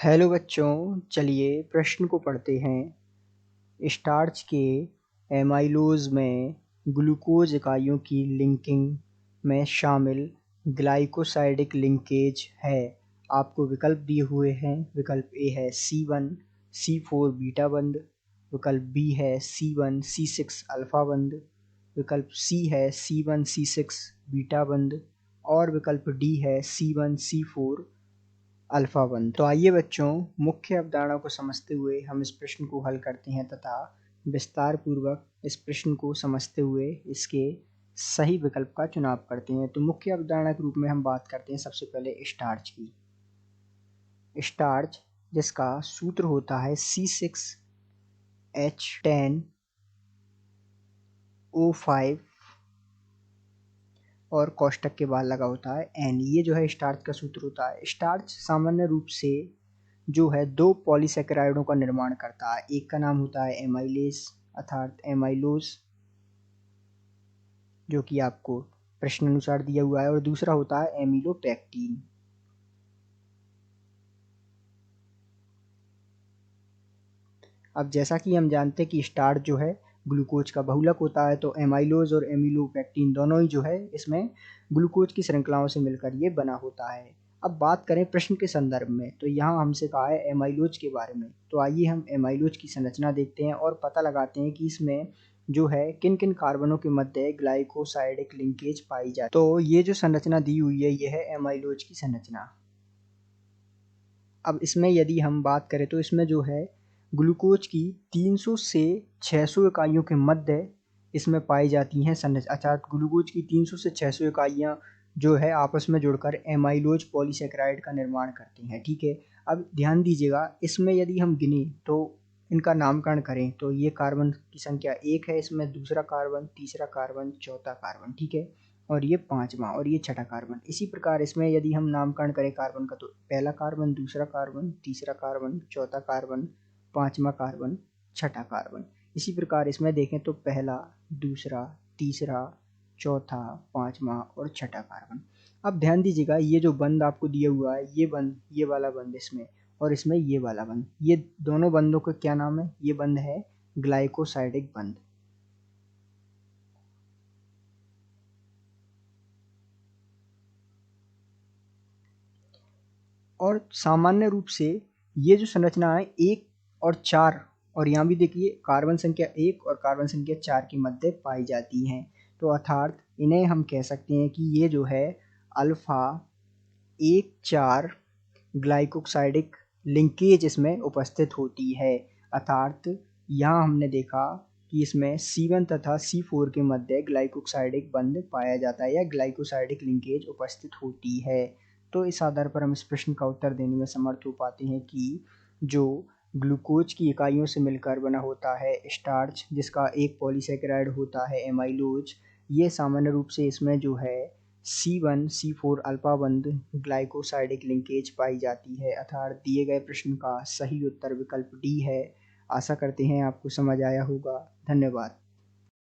Hello बच्चों, चलिए प्रश्न को पढ़ते हैं। स्टार्च के एमाइलोज में ग्लूकोज इकाइयों की लिंकिंग में शामिल ग्लाइकोसाइडिक लिंकेज है। आपको विकल्प दिए हुए हैं। विकल्प ए है C1 C4 बीटा बंध, विकल्प बी है C1 C6 अल्फा बंध, विकल्प सी है C1 C6 बीटा बंध और विकल्प डी है C1 C4 अल्फा बंध। तो आइए बच्चों, मुख्य अवधारणा को समझते हुए हम इस प्रश्न को हल करते हैं तथा विस्तार पूर्वक इस प्रश्न को समझते हुए इसके सही विकल्प का चुनाव करते हैं। तो मुख्य अवधारणा के रूप में हम बात करते हैं सबसे पहले स्टार्च की। स्टार्च जिसका सूत्र होता है C6H10O5 और कोष्टक के बाद लगा होता है N। ये जो है स्टार्च का सूत्र होता है। स्टार्च सामान्य रूप से जो है दो पॉलीसेकेराइडों का निर्माण करता है। एक का नाम होता है एमाइलेज अर्थात एमाइलोज, जो कि आपको प्रश्न अनुसार दिया हुआ है, और दूसरा होता है एमिलोपेक्टिन। अब जैसा कि हम जानते हैं कि स्टार्च जो है ग्लूकोज का बहुलक होता है, तो एमाइलोज और एमिलोपेक्टिन दोनों ही जो है इसमें ग्लूकोज की श्रृंखलाओं से मिलकर ये बना होता है। अब बात करें प्रश्न के संदर्भ में, तो यहाँ हमसे कहा है एमाइलोज के बारे में। तो आइए हम एमाइलोज की संरचना देखते हैं और पता लगाते हैं कि इसमें जो है किन किन कार्बनों के मध्य ग्लाइकोसाइडिक लिंकेज पाई जाती है। तो ये जो संरचना दी हुई है ये है एमाइलोज की संरचना। अब इसमें यदि हम बात करें तो इसमें जो है ग्लूकोज की 300 से 600 इकाइयों के मध्य इसमें पाई जाती हैं अर्थात ग्लूकोज की 300 से 600 इकाइयाँ जो है आपस में जुड़कर एमाइलोज पॉलीसेकेराइड का निर्माण करती हैं। ठीक है, अब ध्यान दीजिएगा, इसमें यदि हम गिने तो इनका नामकरण करें तो ये कार्बन की संख्या 1 है, इसमें दूसरा कार्बन, तीसरा कार्बन, चौथा कार्बन, ठीक है, और ये पांचवा और ये छठा कार्बन। इसी प्रकार इसमें यदि हम नामकरण करें कार्बन का तो पहला कार्बन, दूसरा कार्बन, तीसरा कार्बन, चौथा कार्बन, पांचवा कार्बन, छठा कार्बन। इसी प्रकार इसमें देखें तो पहला, दूसरा, तीसरा, चौथा, पांचवा और छठा कार्बन। अब ध्यान दीजिएगा, ये जो बंध आपको दिया हुआ है ये बंध, ये वाला बंध इसमें और इसमें ये वाला बंध, ये दोनों बंधों का क्या नाम है? ये बंध है ग्लाइकोसाइडिक बंध। और सामान्य रूप से ये जो संरचना है 1 और 4, और यहाँ भी देखिए कार्बन संख्या 1 और कार्बन संख्या 4 के मध्य पाई जाती हैं। तो अर्थात इन्हें हम कह सकते हैं कि ये जो है अल्फा 1,4 ग्लाइकोसाइडिक लिंकेज इसमें उपस्थित होती है। अर्थात यहाँ हमने देखा कि इसमें C1 तथा C4 के मध्य ग्लाइकोसाइडिक बंध पाया जाता है या ग्लाइकोसाइडिक लिंकेज उपस्थित होती है। तो इस आधार पर हम इस प्रश्न का उत्तर देने में समर्थ हो पाते हैं कि जो ग्लूकोज की इकाइयों से मिलकर बना होता है स्टार्च, जिसका एक पॉलीसेकेराइड होता है एमाइलोज, ये सामान्य रूप से इसमें जो है C1 C4 अल्फा बंध ग्लाइकोसाइडिक लिंकेज पाई जाती है। अर्थात दिए गए प्रश्न का सही उत्तर विकल्प डी है। आशा करते हैं आपको समझ आया होगा। धन्यवाद।